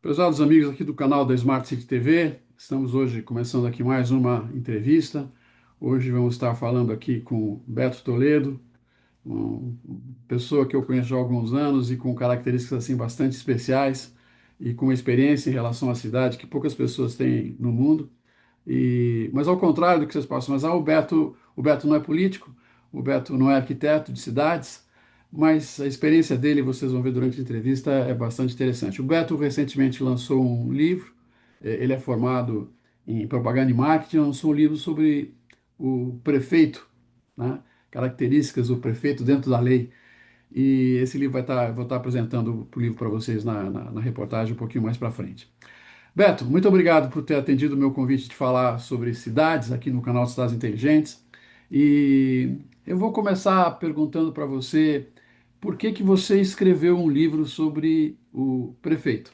Prezados amigos aqui do canal da Smart City TV, estamos hoje começando aqui mais uma entrevista. Hoje vamos estar falando aqui com Beto Toledo, uma pessoa que eu conheço há alguns anos e com características assim bastante especiais e com uma experiência em relação à cidade que poucas pessoas têm no mundo. Mas ao contrário do que vocês passam, o Beto não é político, o Beto não é arquiteto de cidades, mas a experiência dele, vocês vão ver durante a entrevista, é bastante interessante. O Beto recentemente lançou um livro, ele é formado em propaganda e marketing, lançou um livro sobre o prefeito, né? Características do prefeito dentro da lei. E esse livro vou estar apresentando o livro para vocês na reportagem um pouquinho mais para frente. Beto, muito obrigado por ter atendido o meu convite de falar sobre cidades aqui no canal de Cidades Inteligentes. E eu vou começar perguntando para você por que que você escreveu um livro sobre o prefeito.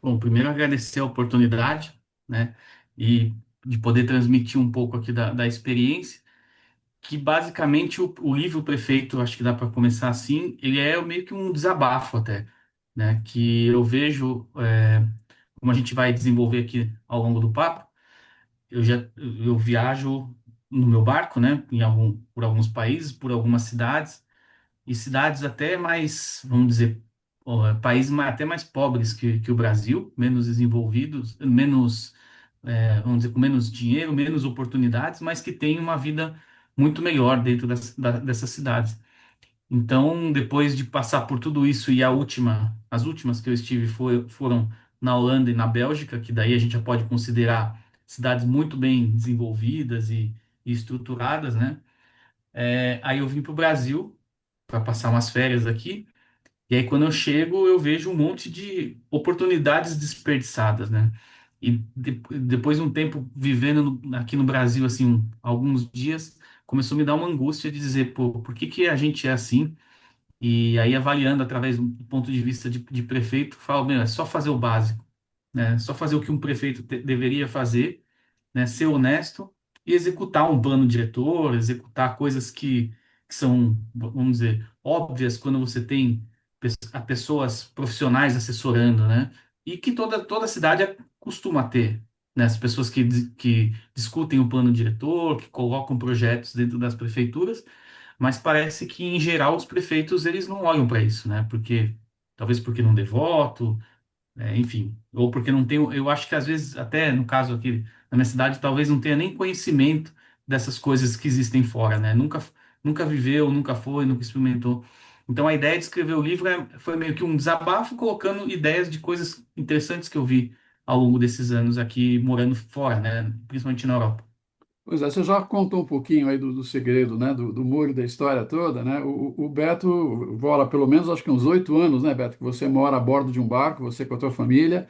Bom, primeiro agradecer a oportunidade, né, e de poder transmitir um pouco aqui da experiência, que basicamente o livro Prefeito, acho que dá para começar assim, ele é meio que um desabafo até, né, que eu vejo, como a gente vai desenvolver aqui ao longo do papo, eu viajo no meu barco, né, por alguns países, por algumas cidades, e cidades até mais, vamos dizer, países até mais pobres que o Brasil, menos desenvolvidos, menos, vamos dizer, com menos dinheiro, menos oportunidades, mas que têm uma vida muito melhor dentro dessas cidades. Então, depois de passar por tudo isso e as últimas que eu estive foram na Holanda e na Bélgica, que daí a gente já pode considerar cidades muito bem desenvolvidas e estruturadas, né? Aí eu vim para o Brasil para passar umas férias aqui. E aí, quando eu chego, eu vejo um monte de oportunidades desperdiçadas, né? E depois de um tempo vivendo aqui no Brasil, assim, alguns dias, começou a me dar uma angústia de dizer, pô, por que que a gente é assim? E aí, avaliando através do ponto de vista de prefeito, falo, meu, é só fazer o básico, né? Só fazer o que um prefeito deveria fazer, né? Ser honesto e executar um plano diretor, executar coisas que são, vamos dizer, óbvias quando você tem pessoas profissionais assessorando, né? E que toda cidade costuma ter, né? As pessoas que discutem o plano diretor, que colocam projetos dentro das prefeituras, mas parece que, em geral, os prefeitos eles não olham para isso, né? Talvez porque não dê voto, enfim, ou porque não tem, eu acho que às vezes, até no caso aqui na minha cidade, talvez não tenha nem conhecimento dessas coisas que existem fora, né? Nunca viveu, nunca foi, nunca experimentou. Então a ideia de escrever o livro foi meio que um desabafo, colocando ideias de coisas interessantes que eu vi ao longo desses anos aqui morando fora, né? Principalmente na Europa. Pois é, você já contou um pouquinho aí do segredo, né, do molho da história toda, né? O Beto mora pelo menos, acho que uns 8 anos, né, Beto, que você mora a bordo de um barco, você com a tua família.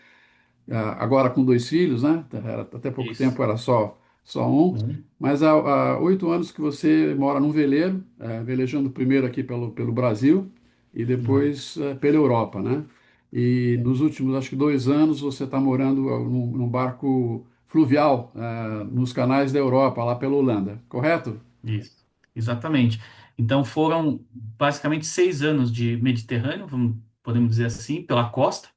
Agora com dois filhos, né? Até pouco Isso. tempo era só um, Uhum. mas há 8 anos que você mora num veleiro, velejando primeiro aqui pelo Brasil e Uhum. depois pela Europa, né? E nos últimos, acho que 2 anos, você está morando num barco fluvial, nos canais da Europa, lá pela Holanda, correto? Isso, exatamente. Então foram basicamente 6 anos de Mediterrâneo, podemos dizer assim, pela costa,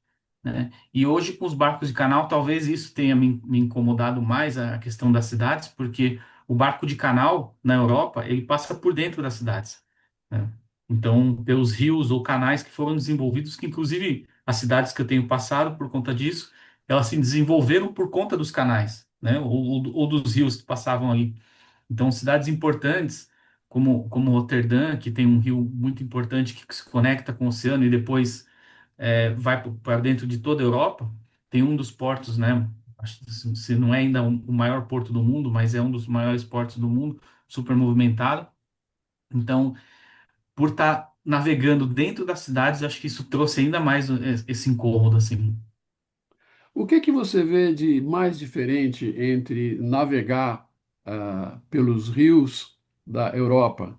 né? E hoje com os barcos de canal, talvez isso tenha me incomodado mais a questão das cidades, porque o barco de canal na Europa, ele passa por dentro das cidades, né? Então, pelos rios ou canais que foram desenvolvidos, que inclusive as cidades que eu tenho passado por conta disso, elas se desenvolveram por conta dos canais, né? Ou dos rios que passavam ali. Então, cidades importantes, como Roterdã, que tem um rio muito importante que se conecta com o oceano e depois vai para dentro de toda a Europa, tem um dos portos, né? Acho que se não é ainda o maior porto do mundo, mas é um dos maiores portos do mundo, super movimentado. Então, por estar navegando dentro das cidades, acho que isso trouxe ainda mais esse incômodo, assim. O que que você vê de mais diferente entre navegar pelos rios da Europa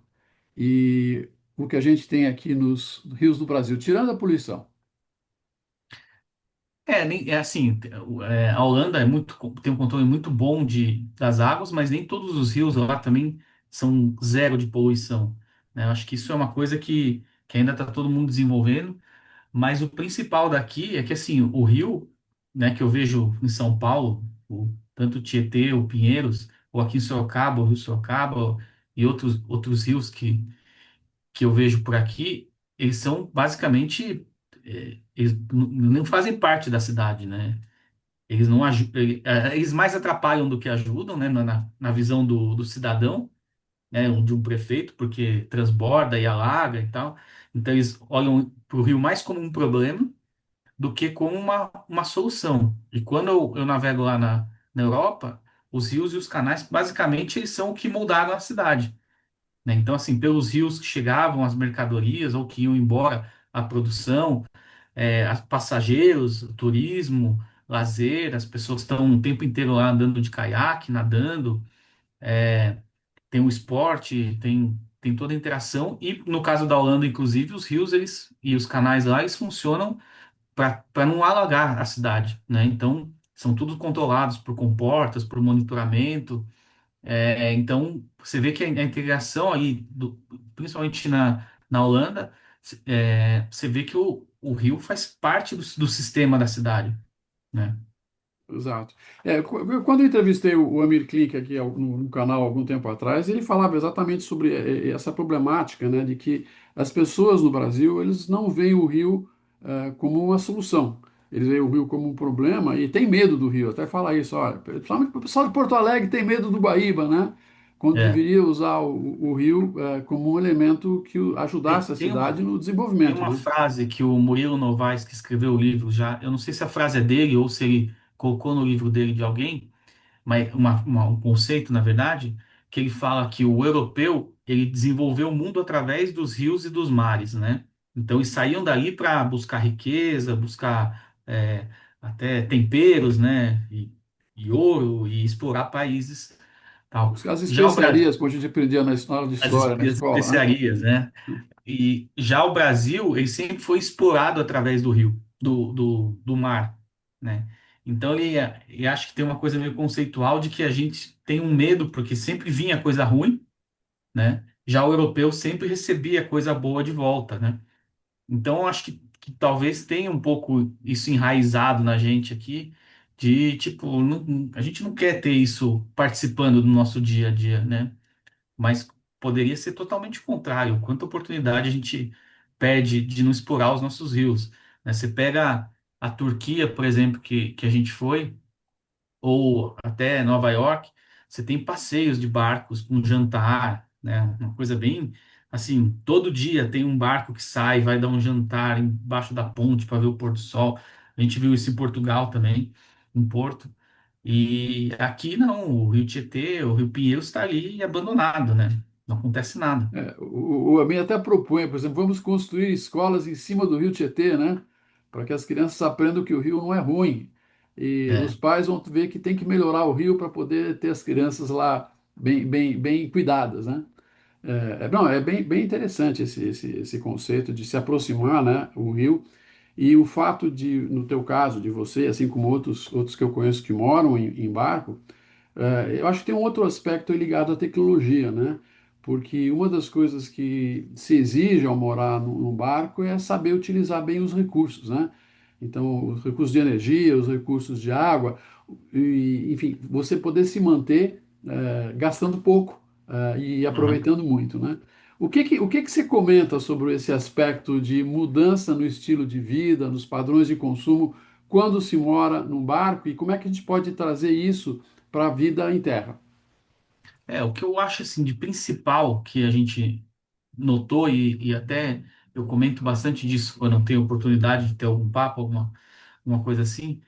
e o que a gente tem aqui nos rios do Brasil, tirando a poluição? É assim, a Holanda tem um controle muito bom das águas, mas nem todos os rios lá também são zero de poluição, né? Eu acho que isso é uma coisa que ainda está todo mundo desenvolvendo, Mas o principal daqui é que, assim, o rio, né, que eu vejo em São Paulo, tanto o Tietê, o Pinheiros, ou aqui em Sorocaba, o Rio Sorocaba, e outros rios que eu vejo por aqui, eles são basicamente, eles não fazem parte da cidade, né? Eles não eles mais atrapalham do que ajudam, né, na visão do cidadão, né, de um prefeito, porque transborda e alaga e tal. Então eles olham para o rio mais como um problema do que como uma solução. E quando eu navego lá na Europa, os rios e os canais, basicamente, eles são o que moldaram a cidade, né? Então, assim, pelos rios que chegavam as mercadorias ou que iam embora a produção, passageiros, turismo, lazer, as pessoas estão o tempo inteiro lá andando de caiaque, nadando, tem o esporte, tem toda a interação. E no caso da Holanda, inclusive, os rios e os canais lá, eles funcionam para não alagar a cidade, né? Então, são tudo controlados por comportas, por monitoramento. Então, você vê que a integração aí, principalmente na Holanda, você vê que o rio faz parte do sistema da cidade, né? Exato. Quando eu entrevistei o Amir Klink aqui no canal algum tempo atrás, ele falava exatamente sobre essa problemática, né, de que as pessoas no Brasil eles não veem o rio como uma solução. Eles veem o rio como um problema e tem medo do rio. Até fala isso, olha, principalmente o pessoal de Porto Alegre tem medo do Guaíba, né? Quando É. deveria usar o rio como um elemento que Tem, ajudasse a tem cidade uma, no tem desenvolvimento, uma né? frase que o Murilo Novaes, que escreveu o livro já, eu não sei se a frase é dele ou se ele colocou no livro dele de alguém, mas um conceito, na verdade, que ele fala que o europeu ele desenvolveu o mundo através dos rios e dos mares, né? Então eles saíam dali para buscar riqueza, buscar até temperos, né? E ouro e explorar países, tal. As Já o Brasil, especiarias, como a gente aprendia na aula de as história na escola, né? especiarias, né? E já o Brasil, ele sempre foi explorado através do rio, do mar, né? Então ele acha que tem uma coisa meio conceitual de que a gente tem um medo porque sempre vinha coisa ruim, né? Já o europeu sempre recebia coisa boa de volta, né? Então eu acho que talvez tenha um pouco isso enraizado na gente aqui, de tipo, a gente não quer ter isso participando do nosso dia a dia, né? Mas poderia ser totalmente o contrário. Quanta oportunidade a gente perde de não explorar os nossos rios, né? Você pega a Turquia, por exemplo, que a gente foi, ou até Nova York, você tem passeios de barcos com jantar, né? Uma coisa bem assim, todo dia tem um barco que sai, vai dar um jantar embaixo da ponte para ver o pôr do sol. A gente viu isso em Portugal também, em Porto. E aqui não, o Rio Tietê, o Rio Pinheiros está ali abandonado, né? Não acontece nada. O AMI até propõe, por exemplo, vamos construir escolas em cima do rio Tietê, né? Para que as crianças aprendam que o rio não é ruim. E os É, pais vão ver que tem que melhorar o rio para poder ter as crianças lá bem cuidadas, né? Não, é bem interessante esse conceito de se aproximar, né, o rio. E o fato de, no teu caso, de você, assim como outros que eu conheço que moram em barco, eu acho que tem um outro aspecto aí ligado à tecnologia, né? Porque uma das coisas que se exige ao morar num barco é saber utilizar bem os recursos, né? Então, os recursos de energia, os recursos de água, enfim, você poder se manter gastando pouco e uhum. aproveitando muito, né? O que que você comenta sobre esse aspecto de mudança no estilo de vida, nos padrões de consumo, quando se mora num barco e como é que a gente pode trazer isso para a vida em terra? O que eu acho assim de principal que a gente notou e até eu comento bastante disso quando eu tenho oportunidade de ter algum papo, alguma coisa assim,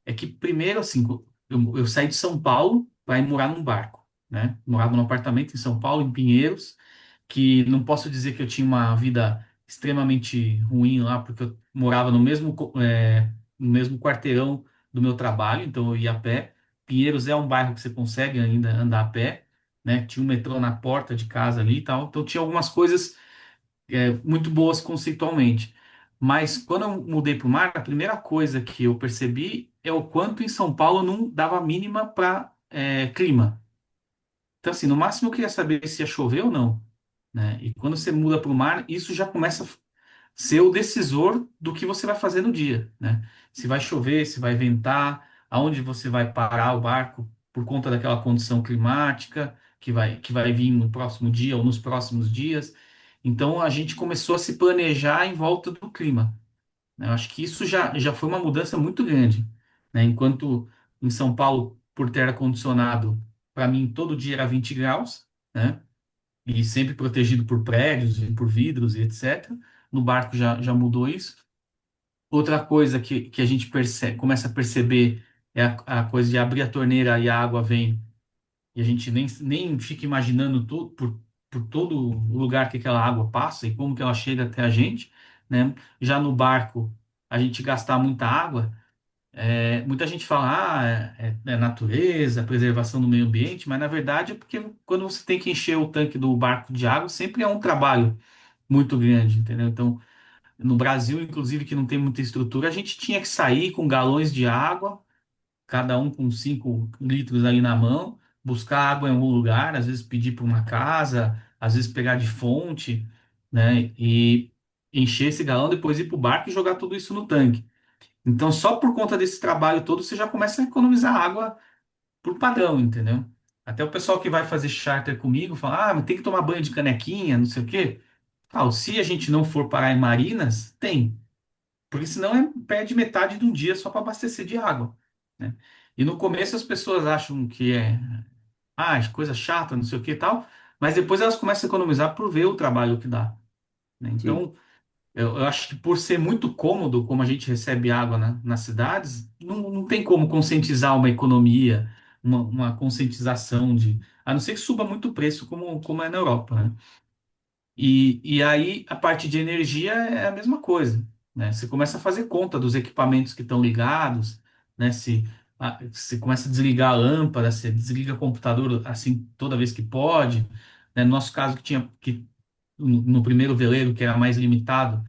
é que primeiro assim, eu saí de São Paulo para ir morar num barco, né? Morava num apartamento em São Paulo, em Pinheiros, que não posso dizer que eu tinha uma vida extremamente ruim lá, porque eu morava no mesmo quarteirão do meu trabalho, então eu ia a pé. Pinheiros é um bairro que você consegue ainda andar a pé, né? Tinha um metrô na porta de casa ali e tal, então tinha algumas coisas muito boas conceitualmente. Mas quando eu mudei para o mar, a primeira coisa que eu percebi é o quanto em São Paulo não dava mínima para clima. Então, assim, no máximo eu queria saber se ia chover ou não, né? E quando você muda para o mar, isso já começa ser o decisor do que você vai fazer no dia, né? Se vai chover, se vai ventar, aonde você vai parar o barco por conta daquela condição climática que vai vir no próximo dia ou nos próximos dias. Então a gente começou a se planejar em volta do clima, né? Eu acho que isso já foi uma mudança muito grande, né? Enquanto em São Paulo, por ter ar-condicionado, para mim todo dia era 20 graus, né? E sempre protegido por prédios e por vidros e etc. No barco já mudou isso. Outra coisa que a gente começa a perceber é a coisa de abrir a torneira e a água vem, e a gente nem fica imaginando por todo o lugar que aquela água passa e como que ela chega até a gente, né? Já no barco, a gente gastar muita água, muita gente fala, é natureza, preservação do meio ambiente, mas na verdade é porque quando você tem que encher o tanque do barco de água, sempre é um trabalho muito grande, entendeu? Então, no Brasil, inclusive, que não tem muita estrutura, a gente tinha que sair com galões de água, cada um com 5 litros aí na mão, buscar água em algum lugar, às vezes pedir para uma casa, às vezes pegar de fonte, né? E encher esse galão, depois ir para o barco e jogar tudo isso no tanque. Então, só por conta desse trabalho todo, você já começa a economizar água por padrão, entendeu? Até o pessoal que vai fazer charter comigo fala, mas tem que tomar banho de canequinha, não sei o quê. Se a gente não for parar em marinas, tem. Porque senão perde metade de um dia só para abastecer de água, né? E no começo as pessoas acham que coisa chata, não sei o que e tal, mas depois elas começam a economizar por ver o trabalho que dá, né? Sim, Então, eu acho que por ser muito cômodo como a gente recebe água nas cidades, não tem como conscientizar uma economia, uma conscientização a não ser que suba muito o preço, como é na Europa, né? E aí a parte de energia é a mesma coisa, né? Você começa a fazer conta dos equipamentos que estão ligados, né? Você começa a desligar a lâmpada, você desliga o computador assim toda vez que pode, né? No nosso caso que no primeiro veleiro que era mais limitado,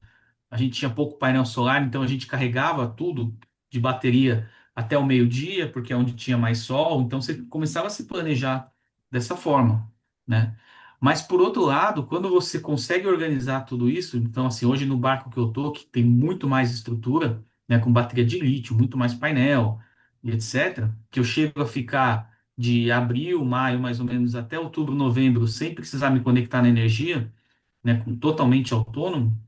a gente tinha pouco painel solar, então a gente carregava tudo de bateria até o meio-dia, porque é onde tinha mais sol, então você começava a se planejar dessa forma, né? Mas por outro lado, quando você consegue organizar tudo isso, então assim, hoje no barco que eu tô, que tem muito mais estrutura, né, com bateria de lítio, muito mais painel e etc, que eu chego a ficar de abril, maio, mais ou menos, até outubro, novembro, sem precisar me conectar na energia, né, totalmente autônomo,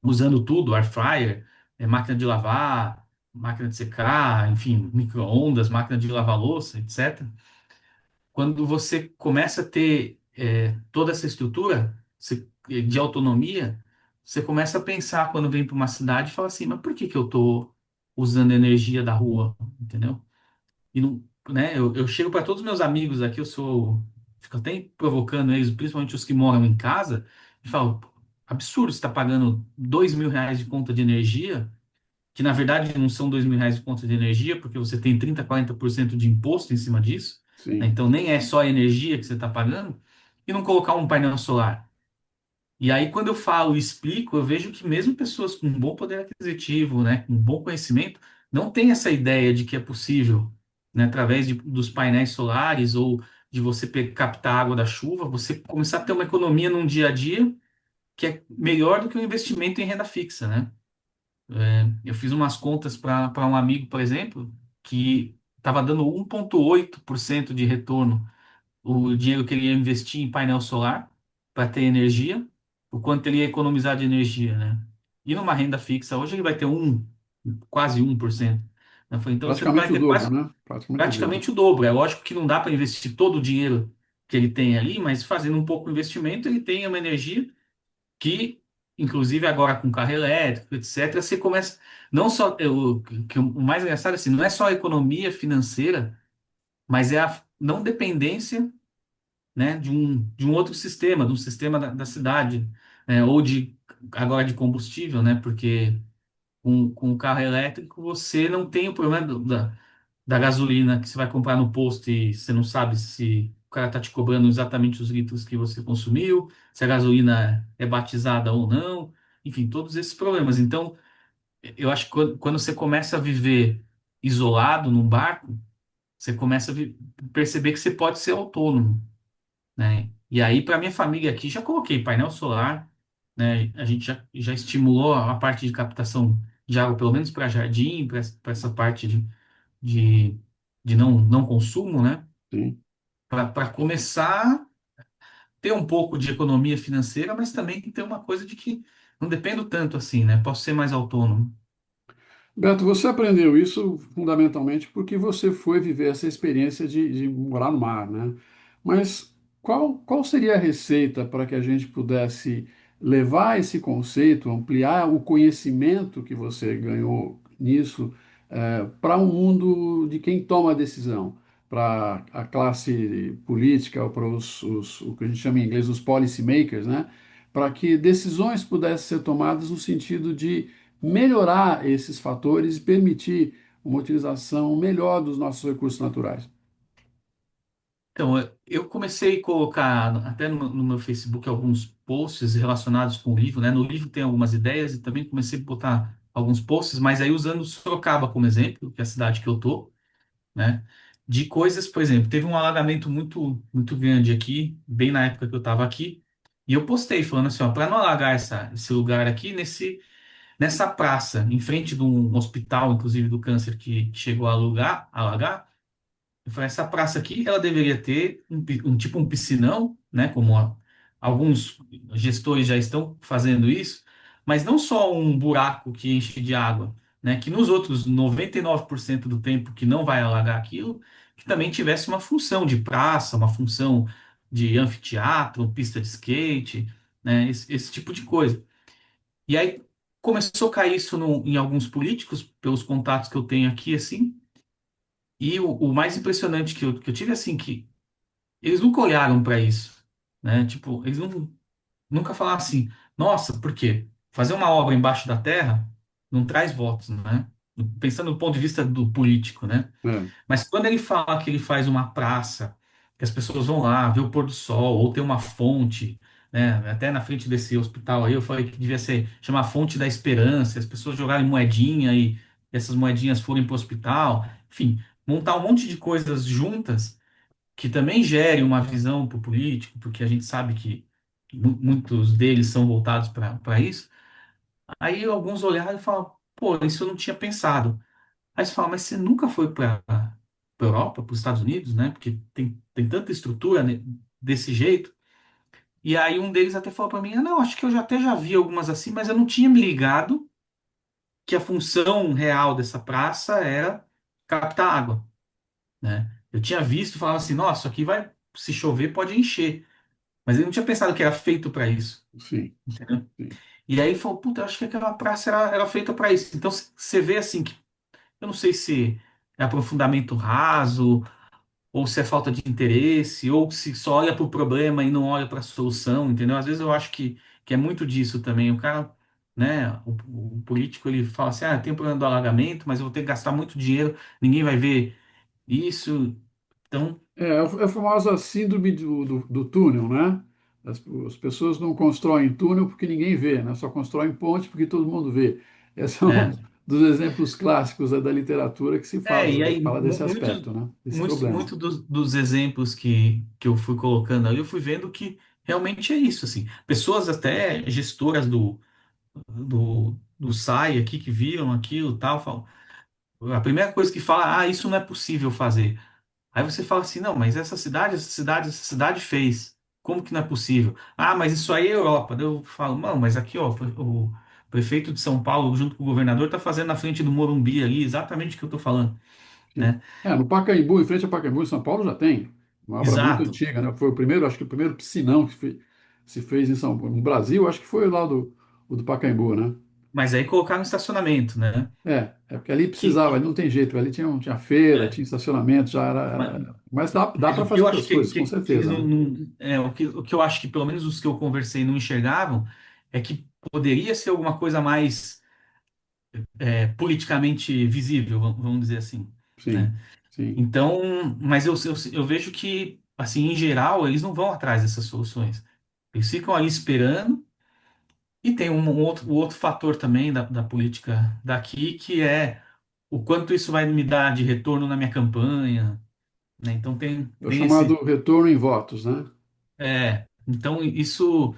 usando tudo, air fryer, máquina de lavar, máquina de secar, enfim, micro-ondas, máquina de lavar louça, etc. Quando você começa a ter toda essa estrutura de autonomia, você começa a pensar quando vem para uma cidade e fala assim, mas por que que eu estou usando energia da rua, entendeu? E não, né, eu chego para todos os meus amigos aqui, fico até provocando eles, principalmente os que moram em casa, e falo, "Pô, absurdo, você está pagando R$ 2.000 de conta de energia, que na verdade não são R$ 2.000 de conta de energia, porque você tem 30, 40% de imposto em cima disso, né? sim. Então nem é só a energia que você está pagando, e não colocar um painel solar. E aí, quando eu falo e explico, eu vejo que mesmo pessoas com um bom poder aquisitivo, né, com um bom conhecimento, não têm essa ideia de que é possível, né, através dos painéis solares ou de você captar água da chuva, você começar a ter uma economia num dia a dia que é melhor do que o investimento em renda fixa, né? Eu fiz umas contas para um amigo, por exemplo, que estava dando 1,8% de retorno o dinheiro que ele ia investir em painel solar para ter energia, o quanto ele ia economizar de energia, né? E numa renda fixa, hoje ele vai ter quase 1%. Eu falei, então você vai Praticamente o ter dobro, quase né? Praticamente o dobro. praticamente o dobro. É lógico que não dá para investir todo o dinheiro que ele tem ali, mas fazendo um pouco de investimento, ele tem uma energia que, inclusive agora com carro elétrico, etc., você começa, não só, o mais engraçado é assim, não é só a economia financeira, mas é a não dependência, né, de um outro sistema, de um sistema da cidade, né, ou agora de combustível, né, porque com o carro elétrico você não tem o problema da gasolina que você vai comprar no posto e você não sabe se o cara está te cobrando exatamente os litros que você consumiu, se a gasolina é batizada ou não, enfim, todos esses problemas. Então, eu acho que quando você começa a viver isolado num barco, você começa a perceber que você pode ser autônomo, né? E aí, para minha família aqui, já coloquei painel solar, né? A gente já estimulou a parte de captação de água, pelo menos para jardim, para essa parte de, de não consumo, né? Sim. Para começar ter um pouco de economia financeira, mas também ter uma coisa de que não dependo tanto assim, né? Posso ser mais autônomo. Beto, você aprendeu isso fundamentalmente porque você foi viver essa experiência de morar no mar, né? Mas qual seria a receita para que a gente pudesse levar esse conceito, ampliar o conhecimento que você ganhou nisso, para o mundo de quem toma a decisão, para a classe política, ou para o que a gente chama em inglês os policy makers, né? Para que decisões pudessem ser tomadas no sentido de melhorar esses fatores e permitir uma utilização melhor dos nossos recursos naturais. Então, eu comecei a colocar até no meu Facebook alguns posts relacionados com o livro, né? No livro tem algumas ideias e também comecei a botar alguns posts, mas aí usando Sorocaba como exemplo, que é a cidade que eu tô, né? De coisas, por exemplo, teve um alagamento muito grande aqui, bem na época que eu estava aqui, e eu postei falando assim, ó, para não alagar esse lugar aqui, nessa praça, em frente de um hospital, inclusive do câncer, que chegou a alagar, eu falei, essa praça aqui, ela deveria ter um tipo um piscinão, né? Como alguns gestores já estão fazendo isso, mas não só um buraco que enche de água, né? Que nos outros 99% do tempo que não vai alagar aquilo, que também tivesse uma função de praça, uma função de anfiteatro, pista de skate, né? Esse tipo de coisa. E aí começou a cair isso em alguns políticos, pelos contatos que eu tenho aqui, assim. E o mais impressionante que eu tive, assim, que eles nunca olharam para isso, né? Tipo, eles nunca falaram assim, nossa, por quê? Fazer uma obra embaixo da terra não traz votos, né? Pensando do ponto de vista do político, né? É, Mas quando ele fala que ele faz uma praça, que as pessoas vão lá ver o pôr do sol, ou ter uma fonte, né? Até na frente desse hospital aí, eu falei que devia ser chamar Fonte da Esperança, as pessoas jogarem moedinha e essas moedinhas forem para o hospital, enfim, montar um monte de coisas juntas que também gere uma visão para o político, porque a gente sabe que muitos deles são voltados para isso. Aí alguns olharam e falaram, pô, isso eu não tinha pensado. Aí você fala, mas você nunca foi para a Europa, para os Estados Unidos, né? Porque tem tanta estrutura, né, desse jeito. E aí um deles até falou para mim, ah, não, acho que eu já até já vi algumas assim, mas eu não tinha me ligado que a função real dessa praça era captar água, né? Eu tinha visto e falava assim, nossa, aqui vai, se chover, pode encher. Mas ele não tinha pensado que era feito para isso, sim, entendeu? sim. E aí ele falou, puta, eu acho que aquela praça era feita para isso. Então você vê assim que eu não sei se é aprofundamento raso, ou se é falta de interesse, ou se só olha para o problema e não olha para a solução, entendeu? Às vezes eu acho que é muito disso também. O cara, né, o político, ele fala assim, ah, tem um problema do alagamento, mas eu vou ter que gastar muito dinheiro, ninguém vai ver isso. Então, É a famosa síndrome do túnel, né? As pessoas não constroem túnel porque ninguém vê, né? Só constroem ponte porque todo mundo vê. Esse é um é. dos exemplos clássicos, da literatura que se E aí, fala desse aspecto, né? Desse problema. muito dos exemplos que eu fui colocando ali, eu fui vendo que realmente é isso, assim. Pessoas até gestoras do SAI aqui, que viram aquilo e tal, falam, a primeira coisa que fala, ah, isso não é possível fazer. Aí você fala assim, não, mas essa cidade fez. Como que não é possível? Ah, mas isso aí é Europa. Daí eu falo, não, mas aqui, ó, o prefeito de São Paulo, junto com o governador, está fazendo na frente do Morumbi ali, exatamente o que eu estou falando, Sim. né? No Pacaembu, em frente ao Pacaembu, em São Paulo, já tem. Uma obra muito Exato. antiga, né? Foi o primeiro, acho que o primeiro piscinão que se fez em São Paulo. No Brasil, acho que foi lá o do Pacaembu, né? Mas aí colocaram estacionamento, né? É porque ali Que, precisava, ali não tem jeito, ali tinha feira, é, tinha estacionamento, já era, ma- mas dá mas para o que fazer eu outras acho coisas, com que eles certeza, né? o que eu acho que pelo menos os que eu conversei não enxergavam é que poderia ser alguma coisa mais politicamente visível, vamos dizer assim, né? Sim, sim. Então, mas eu vejo que, assim, em geral, eles não vão atrás dessas soluções. Eles ficam ali esperando. E tem o outro fator também da política daqui, que é o quanto isso vai me dar de retorno na minha campanha, né? Então É o tem chamado esse. retorno em votos, né? Então isso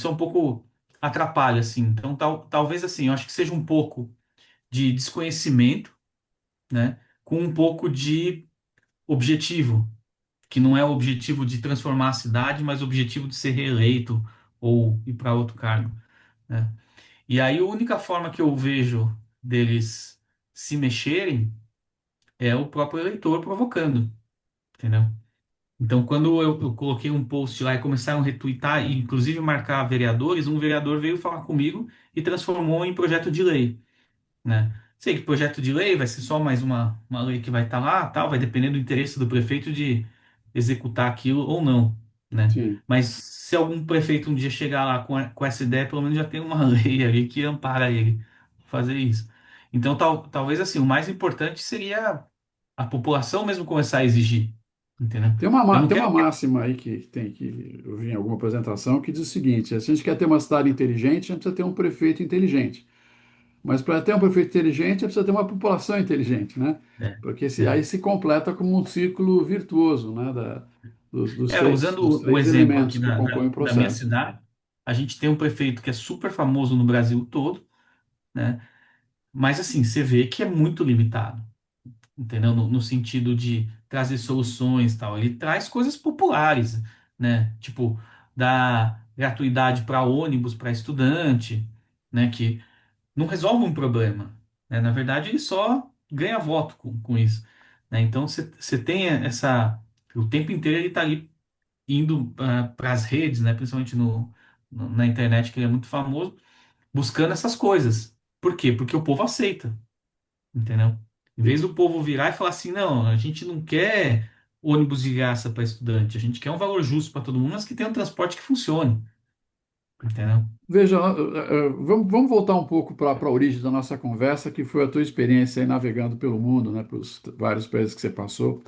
é um pouco. atrapalha, assim. Então, talvez, assim, eu acho que seja um pouco de desconhecimento, né, com um pouco de objetivo, que não é o objetivo de transformar a cidade, mas o objetivo de ser reeleito ou ir para outro cargo, né? E aí, a única forma que eu vejo deles se mexerem é o próprio eleitor provocando, entendeu? Então, quando eu coloquei um post lá e começaram a retweetar e inclusive marcar vereadores, um vereador veio falar comigo e transformou em projeto de lei, né? Sei que projeto de lei vai ser só mais uma lei que vai estar lá, tal, vai depender do interesse do prefeito de executar aquilo ou não, né? Sim. Mas se algum prefeito um dia chegar lá com essa ideia, pelo menos já tem uma lei ali que ampara ele fazer isso. Então, talvez assim, o mais importante seria a população mesmo começar a exigir, entendeu? Eu não Tem uma quero que. máxima aí que eu vi em alguma apresentação que diz o seguinte: se a gente quer ter uma cidade inteligente, a gente precisa ter um prefeito inteligente. Mas para ter um prefeito inteligente, a gente precisa ter uma população inteligente, né? É, Porque é. aí se completa como um círculo virtuoso, né? Dos Usando o três exemplo elementos aqui que compõem o da minha processo. cidade, a gente tem um prefeito que é super famoso no Brasil todo, né? Mas assim, você vê que é muito limitado, entendeu? No sentido de trazer soluções e tal. Ele traz coisas populares, né? Tipo, dar gratuidade para ônibus, para estudante, né? Que não resolve um problema, né? Na verdade, ele só ganha voto com isso, né? Então, você tem essa. O tempo inteiro ele está ali indo para as redes, né? Principalmente na internet, que ele é muito famoso, buscando essas coisas. Por quê? Porque o povo aceita, entendeu? Em vez do povo virar e falar assim, não, a gente não quer ônibus de graça para estudante, a gente quer um valor justo para todo mundo, mas que tenha um transporte que funcione, entendeu? Veja, vamos voltar um pouco para a origem da nossa conversa, que foi a tua experiência aí navegando pelo mundo, né? Pelos vários países que você passou.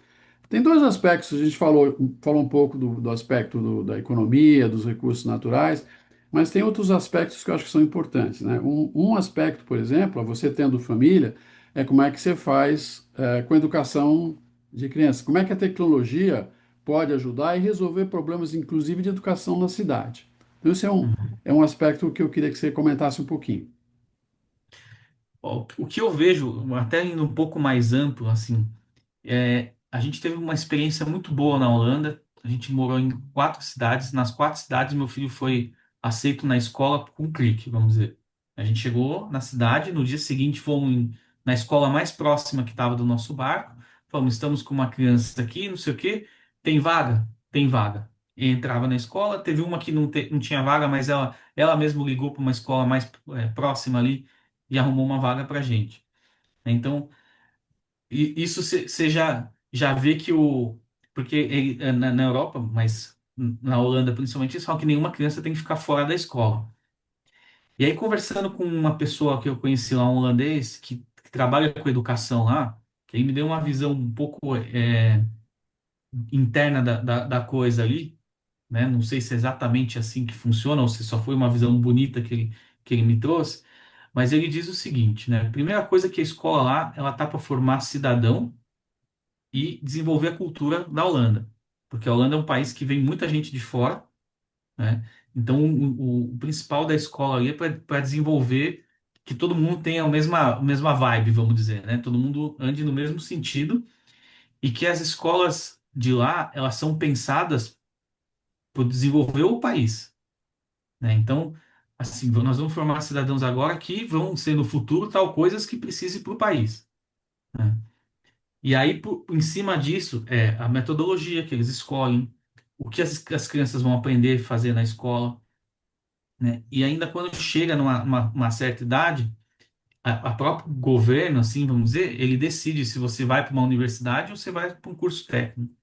Tem dois aspectos, a gente falou um pouco do aspecto da economia, dos recursos naturais, mas tem outros aspectos que eu acho que são importantes, né? Um aspecto, por exemplo, você tendo família, é como é que você faz com a educação de crianças, como é que a tecnologia pode ajudar e resolver problemas, inclusive de educação na cidade. Então, Uhum. é um aspecto que eu queria que você comentasse um pouquinho. Ó, o que eu vejo, até indo um pouco mais amplo, assim, a gente teve uma experiência muito boa na Holanda. A gente morou em 4 cidades. Nas 4 cidades, meu filho foi aceito na escola com um clique, vamos dizer. A gente chegou na cidade, no dia seguinte fomos na escola mais próxima que estava do nosso barco. Falamos, estamos com uma criança aqui, não sei o quê. Tem vaga? Tem vaga. E entrava na escola. Teve uma que não tinha vaga, mas ela mesma ligou para uma escola mais próxima ali e arrumou uma vaga para gente. Então, e isso você já vê que o. Porque na Europa, mas na Holanda principalmente, eles falam que nenhuma criança tem que ficar fora da escola. E aí, conversando com uma pessoa que eu conheci lá, um holandês, que trabalha com educação lá, que aí me deu uma visão um pouco interna da coisa ali, né? Não sei se é exatamente assim que funciona, ou se só foi uma visão bonita que ele me trouxe, mas ele diz o seguinte, né? A primeira coisa que a escola lá, ela tá para formar cidadão e desenvolver a cultura da Holanda. Porque a Holanda é um país que vem muita gente de fora, né? Então, o principal da escola ali é para desenvolver que todo mundo tenha a mesma vibe, vamos dizer, né? Todo mundo ande no mesmo sentido e que as escolas de lá, elas são pensadas para desenvolver o país, né? Então, assim, nós vamos formar cidadãos agora que vão ser no futuro tal coisas que precisem para o país, né? E aí, em cima disso, é a metodologia que eles escolhem, o que as crianças vão aprender a fazer na escola, né? E ainda quando chega numa certa idade, a próprio governo, assim, vamos dizer, ele decide se você vai para uma universidade ou você vai para um curso técnico,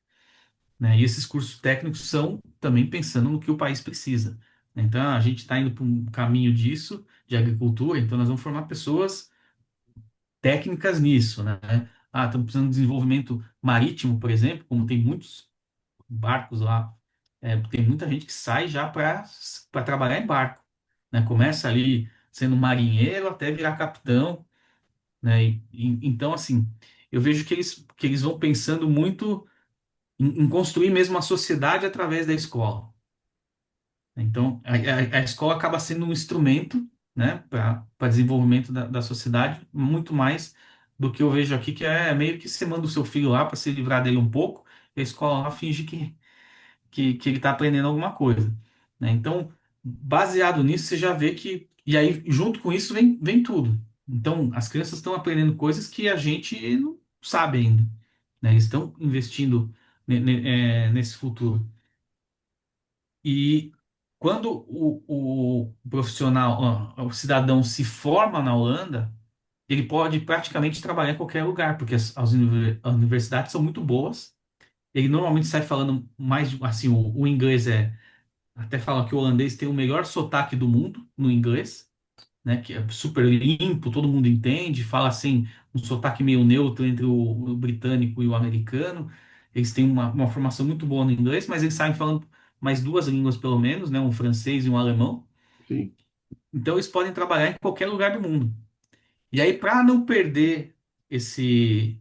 né? E esses cursos técnicos são também pensando no que o país precisa, né? Então, a gente está indo para um caminho disso, de agricultura, então nós vamos formar pessoas técnicas nisso, né? Ah, estamos precisando de desenvolvimento marítimo, por exemplo, como tem muitos barcos lá. Tem muita gente que sai já para trabalhar em barco, né? Começa ali sendo marinheiro até virar capitão, né? Então, assim, eu vejo que eles vão pensando muito em construir mesmo a sociedade através da escola. Então, a escola acaba sendo um instrumento, né, para desenvolvimento da sociedade, muito mais do que eu vejo aqui, que é meio que você manda o seu filho lá para se livrar dele um pouco, e a escola lá finge que ele está aprendendo alguma coisa, né? Então, baseado nisso, você já vê que. E aí, junto com isso, vem tudo. Então, as crianças estão aprendendo coisas que a gente não sabe ainda, né? Eles estão investindo nesse futuro. E quando o profissional, ó, o cidadão se forma na Holanda, ele pode praticamente trabalhar em qualquer lugar, porque as universidades são muito boas. Ele normalmente sai falando mais, assim, o inglês até falam que o holandês tem o melhor sotaque do mundo no inglês, né? Que é super limpo, todo mundo entende, fala assim, um sotaque meio neutro entre o britânico e o americano. Eles têm uma formação muito boa no inglês, mas eles sabem falando mais duas línguas pelo menos, né? Um francês e um alemão. Sim, Então eles podem trabalhar em qualquer lugar do mundo. E aí, para não perder esse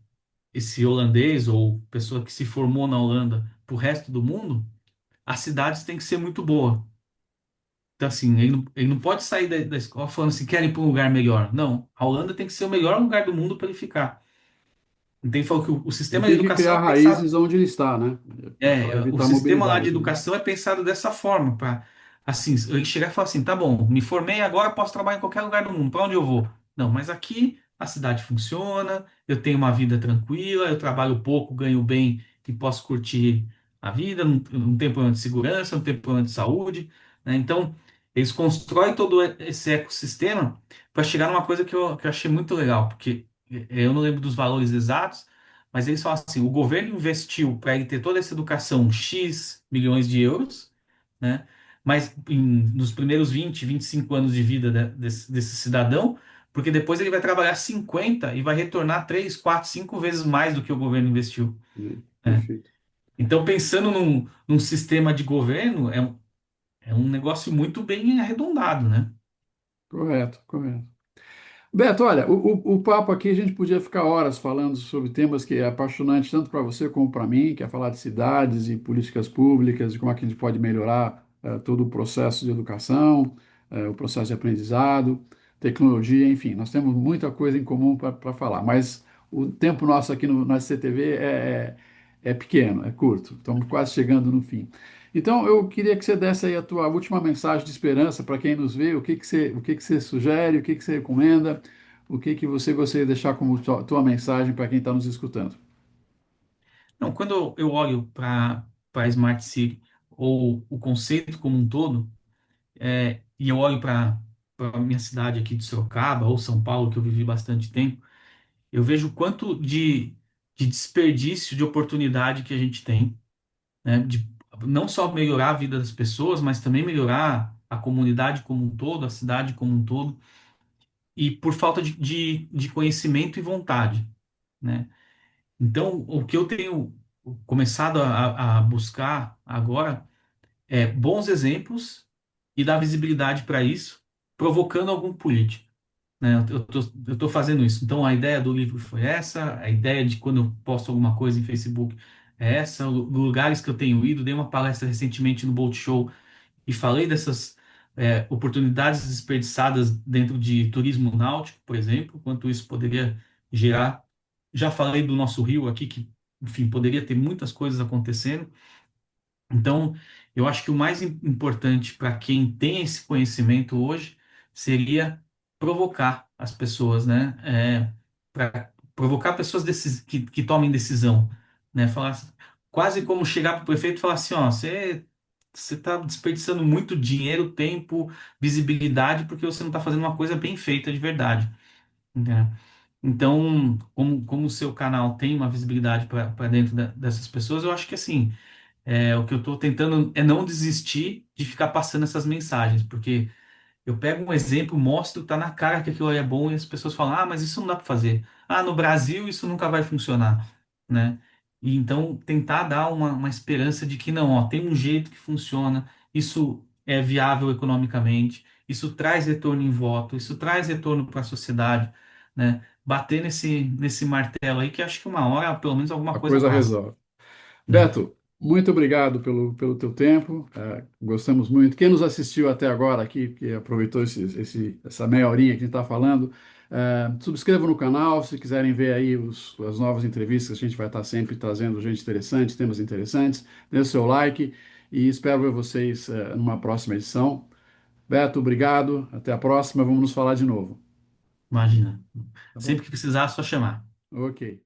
holandês ou pessoa que se formou na Holanda para o resto do mundo, as cidades têm que ser muito boas. Então, assim, ele não pode sair da escola falando assim, quer ir para um lugar melhor. Não, a Holanda tem que ser o melhor lugar do mundo para ele ficar. Então, ele falou que o ele sistema de tem que educação criar é pensado. raízes onde ele está, né? Para O evitar a sistema lá de mobilidade, né? educação é pensado dessa forma, para assim, ele chegar e falar assim, tá bom, me formei agora posso trabalhar em qualquer lugar do mundo, para onde eu vou? Não, mas aqui a cidade funciona, eu tenho uma vida tranquila, eu trabalho pouco, ganho bem e posso curtir a vida, não tem problema de segurança, não tem problema de saúde, né? Então, eles constroem todo esse ecossistema para chegar numa coisa que eu achei muito legal, porque eu não lembro dos valores exatos, mas eles falam assim: o governo investiu para ele ter toda essa educação X milhões de euros, né? Mas nos primeiros 25 anos de vida desse cidadão, porque depois ele vai trabalhar 50 e vai retornar 3, 4, 5 vezes mais do que o governo investiu, né? Perfeito. Então, pensando num sistema de governo, é um negócio muito bem arredondado, né? Correto, correto. Beto, olha, o papo aqui a gente podia ficar horas falando sobre temas que é apaixonante tanto para você como para mim, que é falar de cidades e políticas públicas, e como é que a gente pode melhorar todo o processo de educação, o processo de aprendizado, tecnologia, enfim, nós temos muita coisa em comum para falar, mas o tempo nosso aqui na CTV é pequeno, é curto, estamos quase chegando no fim. Então, eu queria que você desse aí a tua última mensagem de esperança para quem nos vê, o que que você sugere, o que que você recomenda, o que que você gostaria de deixar como tua mensagem para quem está nos escutando? Não, quando eu olho para a Smart City ou o conceito como um todo, e eu olho para a minha cidade aqui de Sorocaba ou São Paulo, que eu vivi bastante tempo, eu vejo o quanto de desperdício de oportunidade que a gente tem, né? De não só melhorar a vida das pessoas, mas também melhorar a comunidade como um todo, a cidade como um todo, e por falta de conhecimento e vontade, né? Então, o que eu tenho começado a buscar agora é bons exemplos e dar visibilidade para isso, provocando algum político, né? Eu tô fazendo isso. Então, a ideia do livro foi essa, a ideia de quando eu posto alguma coisa em Facebook é essa, lugares que eu tenho ido. Dei uma palestra recentemente no Bolt Show e falei dessas oportunidades desperdiçadas dentro de turismo náutico, por exemplo, quanto isso poderia gerar. Já falei do nosso rio aqui, que, enfim, poderia ter muitas coisas acontecendo. Então, eu acho que o mais importante para quem tem esse conhecimento hoje seria provocar as pessoas, né? Para provocar pessoas que tomem decisão, né? Falar, quase como chegar para o prefeito e falar assim, ó, você está desperdiçando muito dinheiro, tempo, visibilidade, porque você não está fazendo uma coisa bem feita de verdade, né? Então, como o seu canal tem uma visibilidade para dentro dessas pessoas, eu acho que assim o que eu estou tentando é não desistir de ficar passando essas mensagens, porque eu pego um exemplo, mostro, tá na cara que aquilo aí é bom e as pessoas falam, ah, mas isso não dá para fazer. Ah, no Brasil isso nunca vai funcionar, né? E então tentar dar uma esperança de que não, ó, tem um jeito que funciona, isso é viável economicamente, isso traz retorno em voto, isso traz retorno para a sociedade, né? Bater nesse martelo aí que acho que uma hora, pelo menos, alguma A coisa coisa passa, resolve. né? Beto, Muito obrigado pelo teu tempo. Gostamos muito. Quem nos assistiu até agora aqui, que aproveitou essa meia horinha que a gente está falando, subscreva no canal se quiserem ver aí as novas entrevistas. A gente vai estar sempre trazendo gente interessante, temas interessantes. Dê o seu like e espero ver vocês, numa próxima edição. Beto, obrigado. Até a próxima. Vamos nos falar de novo. Imagina. Tá bom? Sempre que precisar, é só chamar. Ok.